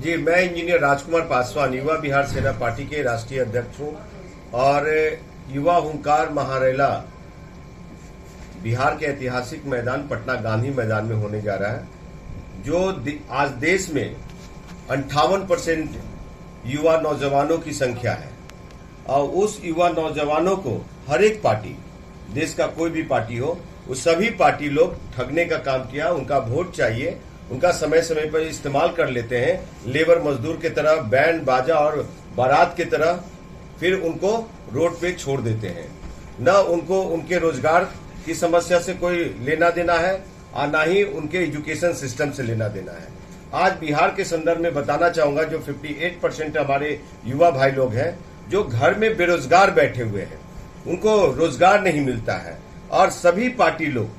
जी, मैं इंजीनियर राजकुमार पासवान युवा बिहार सेना पार्टी के राष्ट्रीय अध्यक्ष हूँ और युवा हुंकार महारेला बिहार के ऐतिहासिक मैदान पटना गांधी मैदान में होने जा रहा है। जो आज देश में 58% युवा नौजवानों की संख्या है और उस युवा नौजवानों को हर एक पार्टी, देश का कोई भी पार्टी हो, उस सभी पार्टी लोग ठगने का काम किया। उनका वोट चाहिए, उनका समय समय पर इस्तेमाल कर लेते हैं लेबर मजदूर की तरह, बैंड बाजा और बारात की तरह, फिर उनको रोड पे छोड़ देते हैं। न उनको उनके रोजगार की समस्या से कोई लेना देना है और न ही उनके एजुकेशन सिस्टम से लेना देना है। आज बिहार के संदर्भ में बताना चाहूंगा, जो 58% हमारे युवा भाई लोग हैं जो घर में बेरोजगार बैठे हुए हैं, उनको रोजगार नहीं मिलता है। और सभी पार्टी लोग,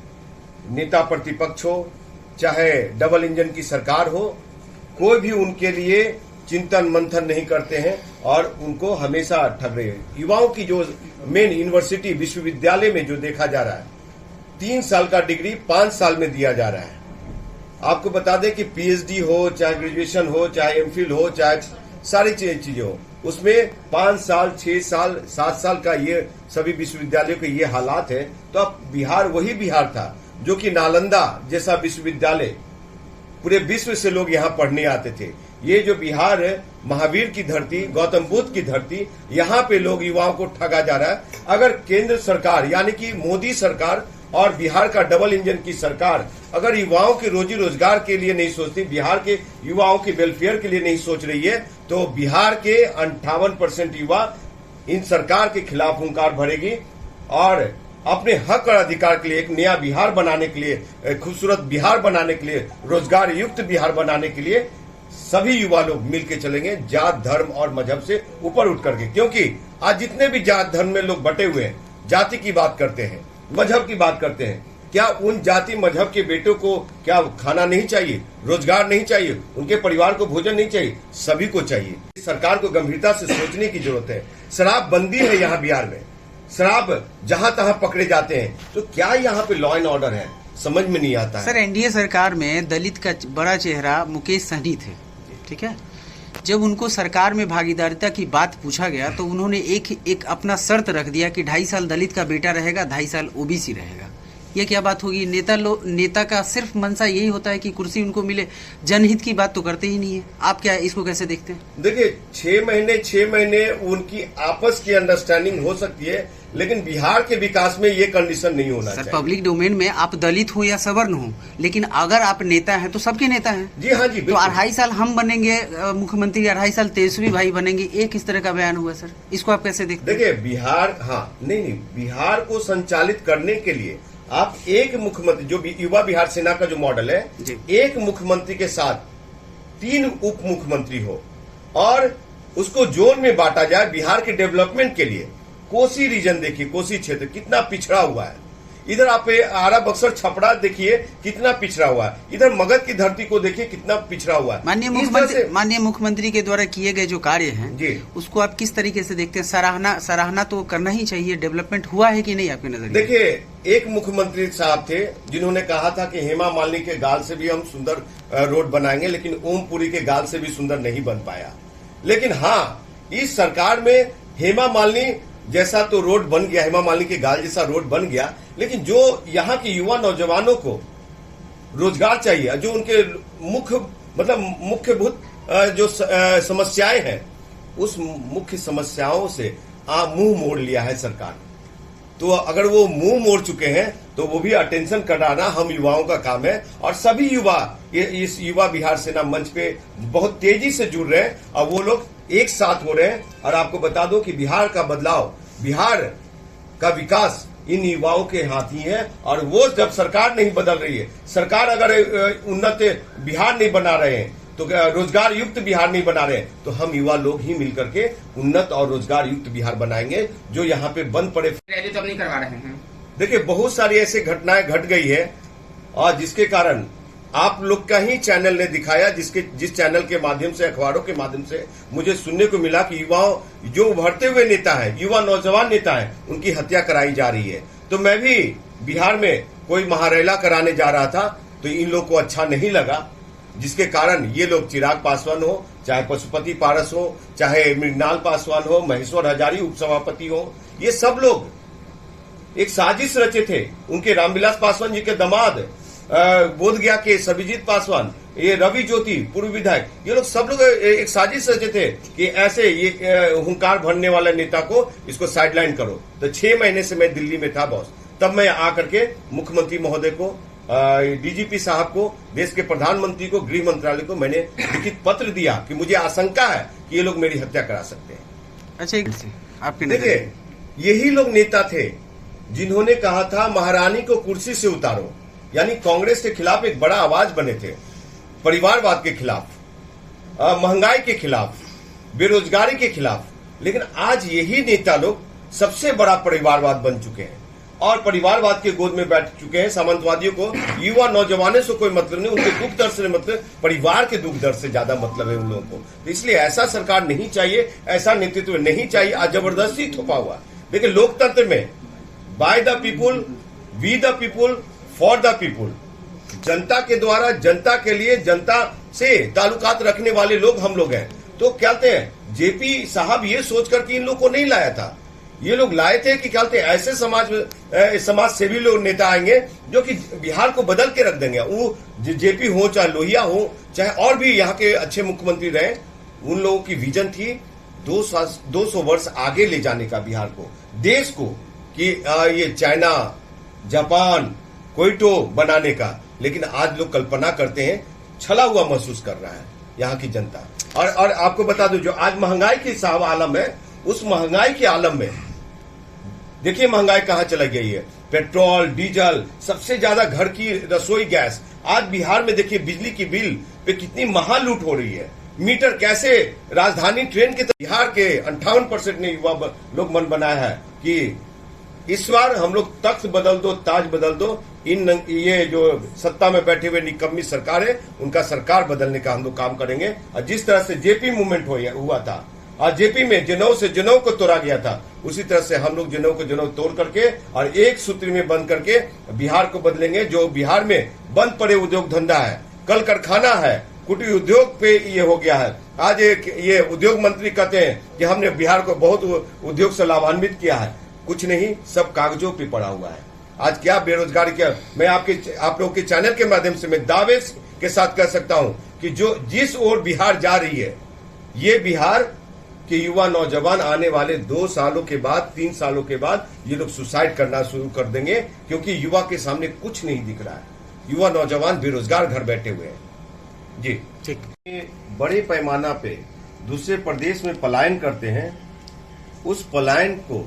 नेता प्रतिपक्ष हो चाहे डबल इंजन की सरकार हो, कोई भी उनके लिए चिंतन मंथन नहीं करते हैं और उनको हमेशा ठग रहे हैं। युवाओं की जो मेन यूनिवर्सिटी विश्वविद्यालय में जो देखा जा रहा है, 3 साल का डिग्री 5 साल में दिया जा रहा है। आपको बता दें कि पीएचडी हो, चाहे ग्रेजुएशन हो, चाहे एमफिल हो, चाहे सारी चीजें हो, उसमें 5 साल, 6 साल, 7 साल का ये सभी विश्वविद्यालयों के ये हालात है। तो अब बिहार वही बिहार था जो कि नालंदा जैसा विश्वविद्यालय, पूरे विश्व से लोग यहाँ पढ़ने आते थे। ये जो बिहार है, महावीर की धरती, गौतम बुद्ध की धरती, यहाँ पे लोग युवाओं को ठगा जा रहा है। अगर केंद्र सरकार यानी कि मोदी सरकार और बिहार का डबल इंजन की सरकार अगर युवाओं के रोजी रोजगार के लिए नहीं सोचती, बिहार के युवाओं के वेलफेयर के लिए नहीं सोच रही है, तो बिहार के 58% युवा इन सरकार के खिलाफ हुंकार भरेगी और अपने हक और अधिकार के लिए, एक नया बिहार बनाने के लिए, खूबसूरत बिहार बनाने के लिए, रोजगार युक्त बिहार बनाने के लिए सभी युवा लोग मिलकर चलेंगे, जात धर्म और मजहब से ऊपर उठ करके। क्योंकि आज जितने भी जात धर्म में लोग बटे हुए हैं, जाति की बात करते हैं, मजहब की बात करते हैं, क्या उन जाति मजहब के बेटों को क्या खाना नहीं चाहिए, रोजगार नहीं चाहिए, उनके परिवार को भोजन नहीं चाहिए? सभी को चाहिए। सरकार को गंभीरता से सोचने की जरूरत है। शराब बंदी है यहाँ बिहार में, शराब जहां तहां पकड़े जाते हैं, तो क्या यहाँ पे लॉ एंड ऑर्डर है? समझ में नहीं आता है। सर, एनडीए सरकार में दलित का बड़ा चेहरा मुकेश सहनी थे, ठीक है। जब उनको सरकार में भागीदारिता की बात पूछा गया तो उन्होंने एक अपना शर्त रख दिया कि 2.5 साल दलित का बेटा रहेगा, 2.5 साल ओबीसी रहेगा। ये क्या बात होगी? नेता का सिर्फ मनसा यही होता है कि कुर्सी उनको मिले, जनहित की बात तो करते ही नहीं है। आप क्या इसको कैसे देखते हैं? देखिए, 6 महीने उनकी आपस की अंडरस्टैंडिंग हो सकती है, लेकिन बिहार के विकास में ये कंडीशन नहीं होना चाहिए। पब्लिक डोमेन में आप दलित हो या सवर्ण हो, लेकिन अगर आप नेता हैं तो सबके नेता हैं। जी हाँ जी, तो 2.5 साल हम बनेंगे मुख्यमंत्री, 2.5 साल तेजस्वी भाई बनेंगे, ये किस तरह का बयान हुआ सर? इसको आप कैसे देखते हैं? देखिए, बिहार, हाँ नहीं, बिहार को संचालित करने के लिए आप एक मुख्यमंत्री, जो युवा बिहार सेना का जो मॉडल है, एक मुख्यमंत्री के साथ 3 उप मुख्यमंत्री हो और उसको जोन में बांटा जाए बिहार के डेवलपमेंट के लिए। कोसी रीजन देखिए, कोसी क्षेत्र कितना पिछड़ा हुआ है। इधर आप आरा बक्सर छपरा देखिए कितना पिछड़ा हुआ है। इधर मगध की धरती को देखिए कितना पिछड़ा हुआ है। माननीय मुख्यमंत्री के द्वारा किए गए जो कार्य हैं जी, उसको आप किस तरीके से देखते हैं? सराहना तो करना ही चाहिए। डेवलपमेंट हुआ है कि नहीं आपके नजर? देखिए, एक मुख्यमंत्री साहब थे जिन्होंने कहा था कि हेमा मालिनी के गाल से भी हम सुंदर रोड बनाएंगे, लेकिन ओमपुरी के गाल से भी सुंदर नहीं बन पाया। लेकिन हाँ, इस सरकार में हेमा मालिनी जैसा तो रोड बन गया, हेमा मालिनी के गाल जैसा रोड बन गया, लेकिन जो यहाँ के युवा नौजवानों को रोजगार चाहिए, जो उनके मुख्यभूत जो समस्याएं हैं, उस मुख्य समस्याओं से मुंह मोड़ लिया है सरकार। तो अगर वो मुंह मोड़ चुके हैं तो वो भी अटेंशन कराना हम युवाओं का काम है। और सभी युवा इस युवा बिहार सेना मंच पे बहुत तेजी से जुड़ रहे हैं और वो लोग एक साथ हो रहे हैं। और आपको बता दो कि बिहार का बदलाव, बिहार का विकास इन युवाओं के हाथ ही है। और वो जब सरकार नहीं बदल रही है, सरकार अगर उन्नत बिहार नहीं बना रहे हैं, तो रोजगार युक्त बिहार नहीं बना रहे, तो हम युवा लोग ही मिलकर के उन्नत और रोजगार युक्त बिहार बनाएंगे, जो यहाँ पे बंद पड़े तो नहीं करवा रहे हैं। देखिए, बहुत सारी ऐसी घटनाएं घट गई है और जिसके कारण आप लोग का ही चैनल ने दिखाया, जिस चैनल के माध्यम से, अखबारों के माध्यम से मुझे सुनने को मिला कि युवाओं, जो उभरते हुए नेता है, युवा नौजवान नेता है, उनकी हत्या कराई जा रही है। तो मैं भी बिहार में कोई महारेला कराने जा रहा था, तो इन लोग को अच्छा नहीं लगा जिसके कारण ये लोग चिराग पासवान हो, चाहे पशुपति पारस हो, चाहे मृणाल पासवान हो, महेश्वर हजारी उपसभापति हो, ये सब लोग एक साजिश रचे थे। उनके रामविलास पासवान जी के दामाद बोधगया के सविजीत पासवान, ये रवि ज्योति पूर्व विधायक, ये लोग सब लोग एक साजिश रचे थे कि ऐसे ये हुंकार भरने वाले नेता को इसको साइडलाइन करो। तो 6 महीने से मैं दिल्ली में था बॉस, तब मैं आकर के मुख्यमंत्री महोदय को, डीजीपी साहब को, देश के प्रधानमंत्री को, गृह मंत्रालय को मैंने लिखित पत्र दिया कि मुझे आशंका है कि ये लोग मेरी हत्या करा सकते हैं। अच्छा, आपके देखिए, यही लोग नेता थे जिन्होंने कहा था महारानी को कुर्सी से उतारो, यानी कांग्रेस के खिलाफ एक बड़ा आवाज बने थे, परिवारवाद के खिलाफ, महंगाई के खिलाफ, बेरोजगारी के खिलाफ। लेकिन आज यही नेता लोग सबसे बड़ा परिवारवाद बन चुके हैं और परिवारवाद के गोद में बैठ चुके हैं। सामंतवादियों को युवा नौजवानों से कोई मतलब नहीं, उनके दुख दर्द से मतलब परिवार के दुख दर्द से ज्यादा मतलब है उन लोगों को। तो इसलिए ऐसा सरकार नहीं चाहिए, ऐसा नेतृत्व नहीं चाहिए। आज जबरदस्ती थोपा हुआ। देखिए, लोकतंत्र में by the people, we the people, for the people, जनता के द्वारा, जनता के लिए, जनता से ताल्लुकात रखने वाले लोग हम लोग हैं। तो कहते हैं जेपी साहब ये सोचकर कि इन लोग को नहीं लाया था, ये लोग लाए थे कि कहते हैं ऐसे समाज सेवी लोग नेता आएंगे जो कि बिहार को बदल के रख देंगे। वो जेपी हो, चाहे लोहिया हो, चाहे और भी यहाँ के अच्छे मुख्यमंत्री रहे, उन लोगों की विजन थी 200 वर्ष आगे ले जाने का बिहार को, देश को, कि ये चाइना, जापान, क्वेटो बनाने का। लेकिन आज लोग कल्पना करते हैं, छला हुआ महसूस कर रहा है यहाँ की जनता। और आपको बता दूं, जो आज महंगाई के साहब आलम है, उस महंगाई के आलम में देखिए महंगाई कहां चला गई है। पेट्रोल, डीजल, सबसे ज्यादा घर की रसोई गैस। आज बिहार में देखिए बिजली की बिल पे कितनी महालूट हो रही है। मीटर कैसे राजधानी ट्रेन के बिहार के 58% ने युवा लोग मन बनाया है कि इस बार हम लोग तख्त बदल दो, ताज बदल दो, ये जो सत्ता में बैठे हुए निकम्मी सरकार है, उनका सरकार बदलने का हम लोग काम करेंगे। और जिस तरह से जेपी मूवमेंट हुआ था, और जेपी में जनौ से जनौ को तोड़ा गया था, उसी तरह से हम लोग जनौ को जनौ तोड़ करके और एक सूत्र में बंद करके बिहार को बदलेंगे। जो बिहार में बंद पड़े उद्योग धंधा है, कल कारखाना है, कुटीर उद्योग पे ये हो गया है। आज ये उद्योग मंत्री कहते हैं कि हमने बिहार को बहुत उद्योग से लाभान्वित किया है। कुछ नहीं, सब कागजों पे पड़ा हुआ है। आज क्या बेरोजगारी, क्या मैं आप लोगों के चैनल के माध्यम से मैं दावे के साथ कह सकता हूं कि जो जिस ओर बिहार जा रही है, ये बिहार के युवा नौजवान आने वाले 2 सालों के बाद, 3 सालों के बाद ये लोग सुसाइड करना शुरू कर देंगे, क्योंकि युवा के सामने कुछ नहीं दिख रहा है। युवा नौजवान बेरोजगार घर बैठे हुए हैं। जी ठीक। बड़े पैमाना पे दूसरे प्रदेश में पलायन करते हैं, उस पलायन को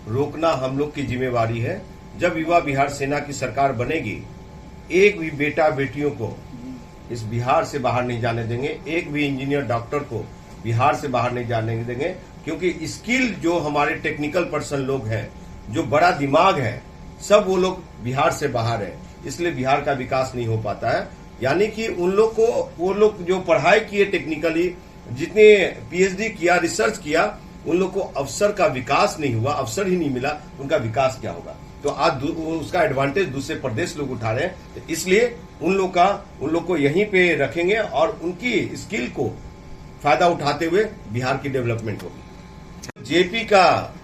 रोकना हम लोग की जिम्मेवारी है। जब युवा बिहार सेना की सरकार बनेगी, एक भी बेटा बेटियों को इस बिहार से बाहर नहीं जाने देंगे, एक भी इंजीनियर डॉक्टर को बिहार से बाहर नहीं जाने देंगे, क्योंकि स्किल जो हमारे टेक्निकल पर्सन लोग हैं, जो बड़ा दिमाग है, सब वो लोग बिहार से बाहर है। इसलिए बिहार का विकास नहीं हो पाता है। यानी कि उन लोग को, वो लोग जो पढ़ाई किए टेक्निकली, जितने पीएचडी किया, रिसर्च किया, उन लोग को अवसर का विकास नहीं हुआ, अवसर ही नहीं मिला, उनका विकास क्या होगा। तो आज उसका एडवांटेज दूसरे प्रदेश लोग उठा रहे हैं। तो इसलिए उन लोग को यहीं पे रखेंगे और उनकी स्किल को फायदा उठाते हुए बिहार की डेवलपमेंट होगी। जेपी का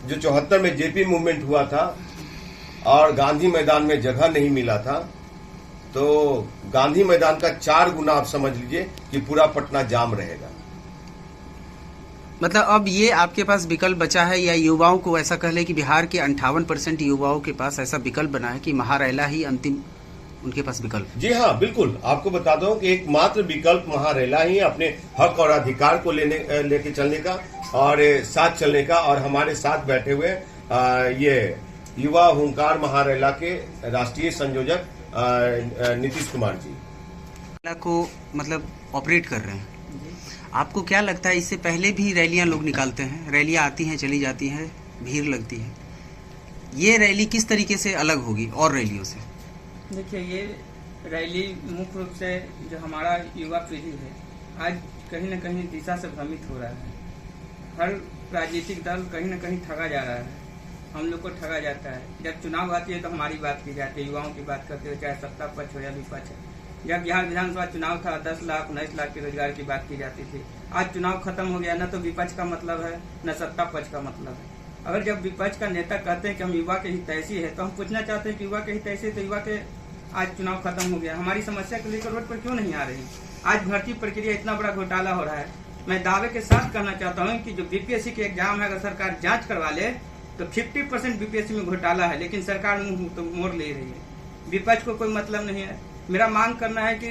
जो 74 में जेपी मूवमेंट हुआ था और गांधी मैदान में जगह नहीं मिला था, तो गांधी मैदान का 4 गुना आप समझ लीजिए कि पूरा पटना जाम रहेगा। मतलब अब ये आपके पास विकल्प बचा है, या युवाओं को ऐसा कह ले कि बिहार के 58% युवाओं के पास ऐसा विकल्प बना है कि महारैला ही अंतिम उनके पास विकल्प? जी हाँ, बिल्कुल। आपको बता दो कि एकमात्र विकल्प महारैला ही अपने हक और अधिकार को लेके चलने का और साथ चलने का। और हमारे साथ बैठे हुए ये युवा हुंकार महारैला के राष्ट्रीय संयोजक नीतीश कुमार जी को मतलब ऑपरेट कर रहे हैं। आपको क्या लगता है, इससे पहले भी रैलियां लोग निकालते हैं, रैलियां आती हैं चली जाती हैं, भीड़ लगती है, ये रैली किस तरीके से अलग होगी और रैलियों से? देखिए, ये रैली मुख्य रूप से जो हमारा युवा पीढ़ी है, आज कहीं न कहीं दिशा से भ्रमित हो रहा है। हर राजनीतिक दल कहीं न कहीं ठगा जा रहा है, हम लोग को ठगा जाता है। जब चुनाव आती है तो हमारी बात की जाती है, युवाओं की बात करते हुए, चाहे सत्ता पक्ष हो या विपक्ष है। जब बिहार विधानसभा चुनाव था 10 लाख 19 लाख के रोजगार की बात की जाती थी। आज चुनाव खत्म हो गया, न तो विपक्ष का मतलब है न सत्ता पक्ष का मतलब है। अगर जब विपक्ष का नेता कहते हैं कि हम युवा के हितैषी है, तो हम पूछना चाहते हैं कि युवा के हितैषी, तो युवा के आज चुनाव खत्म हो गया, हमारी समस्या को लेकर रोड पर क्यों नहीं आ रही? आज भर्ती प्रक्रिया इतना बड़ा घोटाला हो रहा है। मैं दावे के साथ कहना चाहता हूँ कि जो बीपीएससी के एग्जाम है, अगर सरकार जांच करवा ले तो 50% बीपीएससी में घोटाला है, लेकिन सरकार मुंह तो मोड़ ले रही है। विपक्ष को कोई मतलब नहीं है। मेरा मांग करना है कि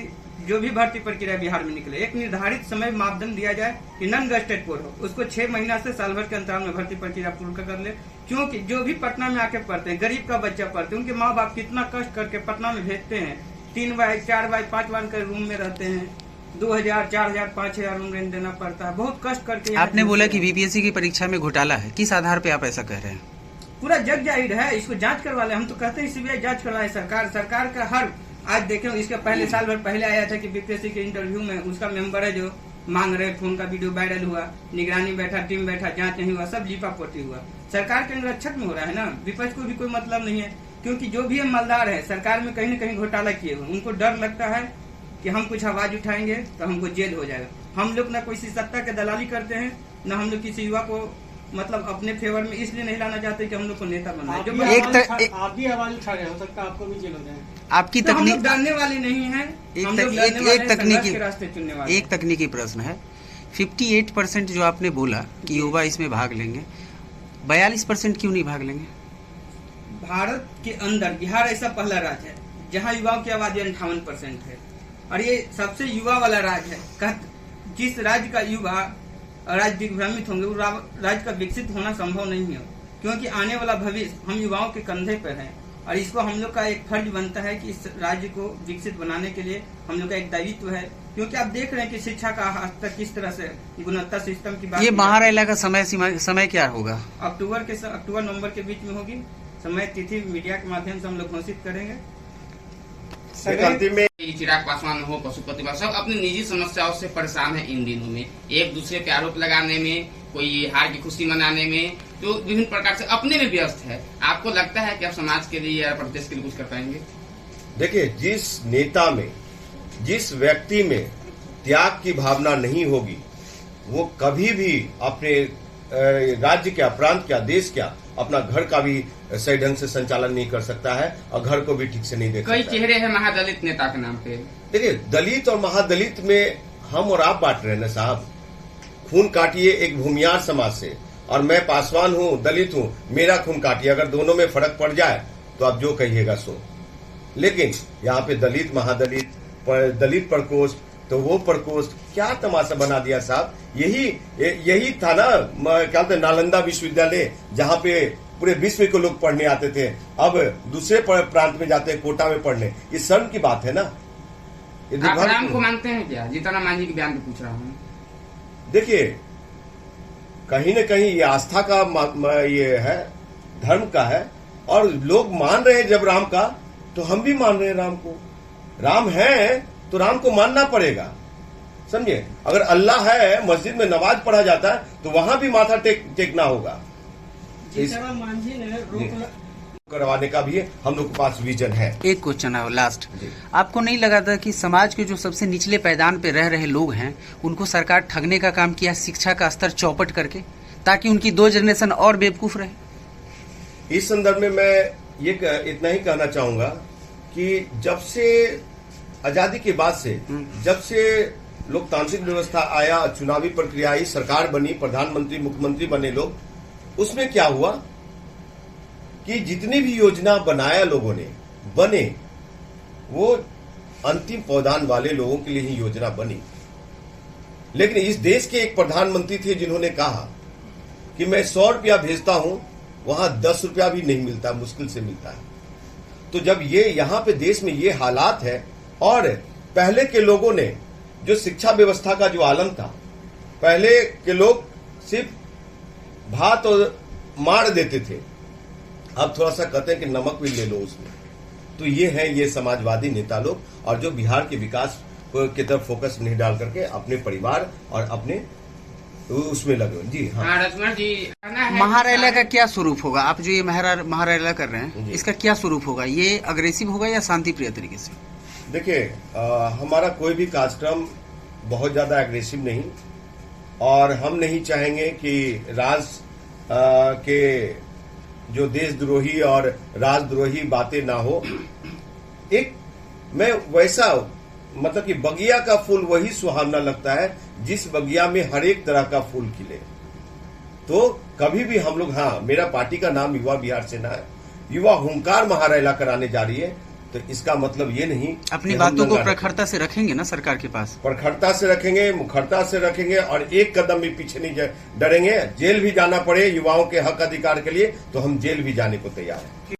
जो भी भर्ती प्रक्रिया बिहार में निकले, एक निर्धारित समय मापदंड दिया जाए कि नॉन गस्टेड कोड हो, उसको 6 महीना से साल भर के अंतराल में भर्ती प्रक्रिया पूर्ण कर ले। क्योंकि जो भी पटना में आके पढ़ते हैं, गरीब का बच्चा पढ़ते हैं, उनके माँ बाप कितना कष्ट करके पटना में भेजते हैं। 3 बाय 4 बाय 5 बार के रूम में रहते हैं, 2000 4000 5000 रूम रेंट देना पड़ता है, बहुत कष्ट करके। आपने बोला कि बीपीएससी की परीक्षा में घोटाला है, किस आधार पे आप ऐसा कह रहे हैं? पूरा जग जाहिर है, इसको जांच करवा ले। हम तो कहते हैं सीबीआई जांच करवाए। सरकार का हर, आज देखें इसके पहले साल भर पहले आया था कि बीपीएससी के इंटरव्यू में उसका मेंबर है जो मांग रहे फोन का वीडियो वायरल हुआ, निगरानी बैठा, टीम बैठा, जांच नहीं हुआ, सब लीपापोती हुआ। सरकार के अंगरक्षक में हो रहा है ना, विपक्ष को भी कोई मतलब नहीं है। क्योंकि जो भी मालदार है सरकार में कहीं न कहीं घोटाला किए हुए, उनको डर लगता है कि हम कुछ आवाज उठाएंगे तो हमको जेल हो जाएगा। हम लोग न कोई सत्ता के दलाली करते हैं, न हम लोग किसी युवा को मतलब अपने फेवर में इसलिए नहीं लाना चाहते कि हम लोग को नेता बनना है। आप भी आवाज उठा रहे, हो सकता है आपको भी जेल हो जाए। आपकी तकनीक, हम लोग डरने वाले नहीं है। एक तकनीकी प्रश्न है। 58% जो आपने बोला कि युवा इसमें भाग लेंगे, 42% क्यों नहीं भाग लेंगे? भारत के अंदर बिहार ऐसा पहला राज्य है जहां युवाओं की आबादी 58% है, और ये सबसे युवा वाला राज्य है। जिस राज्य का युवा राज्य दिग्भ्रमित होंगे, वो राज्य का विकसित होना संभव नहीं है। क्योंकि आने वाला भविष्य हम युवाओं के कंधे पर है, और इसको हम लोग का एक फर्ज बनता है कि इस राज्य को विकसित बनाने के लिए हम लोग का एक दायित्व है। क्योंकि आप देख रहे हैं कि शिक्षा का स्तर किस तरह से, गुणवत्ता सिस्टम की बात। ये महारायला का समय क्या होगा? अक्टूबर नवंबर के बीच में होगी। समय तिथि मीडिया के माध्यम से हम लोग घोषित करेंगे। चिराग पासवान हो, पशुपति पासवान, सब अपनी निजी समस्याओं से परेशान है इन दिनों में, एक दूसरे पे आरोप लगाने में, कोई हार की खुशी मनाने में, तो विभिन्न प्रकार से अपने में व्यस्त है। आपको लगता है कि आप समाज के लिए या प्रदेश के लिए कुछ कर पाएंगे? देखिए, जिस नेता में, जिस व्यक्ति में त्याग की भावना नहीं होगी, वो कभी भी अपने राज्य क्या, प्रांत क्या, देश क्या, अपना घर का भी सही ढंग से संचालन नहीं कर सकता है, और घर को भी ठीक से नहीं देख सकता। कई चेहरे हैं महादलित नेता के नाम पे। देखिए, दलित और महादलित में हम और आप बांट रहे हैं ना साहब। खून काटिए एक भूमियार समाज से, और मैं पासवान हूं, दलित हूं, मेरा खून काटिए। अगर दोनों में फर्क पड़ जाए तो आप जो कहिएगा सो। लेकिन यहाँ पे दलित महादलित, दलित प्रकोष्ठ, तो वो प्रकोष्ठ क्या तमाशा बना दिया साहब। यही था ना, क्या बोलते, नालंदा विश्वविद्यालय, जहाँ पे पूरे विश्व के लोग पढ़ने आते थे। अब दूसरे प्रांत में जाते हैं कोटा में पढ़ने। ये शर्म की बात है ना। आप राम को मानते हैं क्या? जीतन राम मांझी के बयान पे पूछ रहा हूँ। देखिए, कहीं न कहीं ये आस्था का ये है, धर्म का है, और लोग मान रहे हैं जब राम का, तो हम भी मान रहे हैं राम को। राम है तो राम को मानना पड़ेगा, समझे। अगर अल्लाह है, मस्जिद में नमाज पढ़ा जाता है, तो वहां भी माथा टेकना होगा। मांझी ने करवाने का भी हम लोग के पास विजन है। एक क्वेश्चन है लास्ट, आपको नहीं लगा था कि समाज के जो सबसे निचले पैदान पे रह रहे लोग हैं, उनको सरकार ठगने का काम किया शिक्षा का स्तर चौपट करके, ताकि उनकी 2 जनरेशन और बेवकूफ रहे? इस संदर्भ में मैं ये इतना ही कहना चाहूंगा कि जब से आजादी के बाद से, जब से लोकतांत्रिक व्यवस्था आया, चुनावी प्रक्रिया आई, सरकार बनी, प्रधानमंत्री मुख्यमंत्री बने लोग, उसमें क्या हुआ कि जितनी भी योजना बनाया लोगों ने, बने, वो अंतिम पौधान वाले लोगों के लिए ही योजना बनी। लेकिन इस देश के एक प्रधानमंत्री थे जिन्होंने कहा कि मैं 100 रुपया भेजता हूं, वहां 10 रुपया भी नहीं मिलता, मुश्किल से मिलता है। तो जब ये यहाँ पे देश में ये हालात है, और पहले के लोगों ने जो शिक्षा व्यवस्था का जो आलम था, पहले के लोग सिर्फ भात और मार देते थे, अब थोड़ा सा कहते हैं कि नमक भी ले लो उसमें। तो ये है ये समाजवादी नेता लोग, और जो बिहार के विकास की तरफ फोकस नहीं डाल करके अपने परिवार और अपने उसमें लगे। जी हाँ, रचना जी, महारायला का क्या स्वरूप होगा? आप जो ये महारायला कर रहे हैं, इसका क्या स्वरूप होगा? ये अग्रेसिव होगा या शांति प्रिय तरीके से? देखिए, हमारा कोई भी कार्यक्रम बहुत ज्यादा एग्रेसिव नहीं, और हम नहीं चाहेंगे कि के जो देशद्रोही और राजद्रोही बातें ना हो। मैं वैसा मतलब कि बगिया का फूल वही सुहावना लगता है जिस बगिया में हर एक तरह का फूल खिले। तो कभी भी हम लोग, हाँ, मेरा पार्टी का नाम युवा बिहार सेना है, युवा हुंकार महारैला कराने जा रही है, तो इसका मतलब ये नहीं अपनी बातों को प्रखरता से रखेंगे ना सरकार के पास, प्रखरता से रखेंगे, मुखरता से रखेंगे, और एक कदम भी पीछे नहीं डरेंगे। जेल भी जाना पड़े युवाओं के हक अधिकार के लिए तो हम जेल भी जाने को तैयार हैं।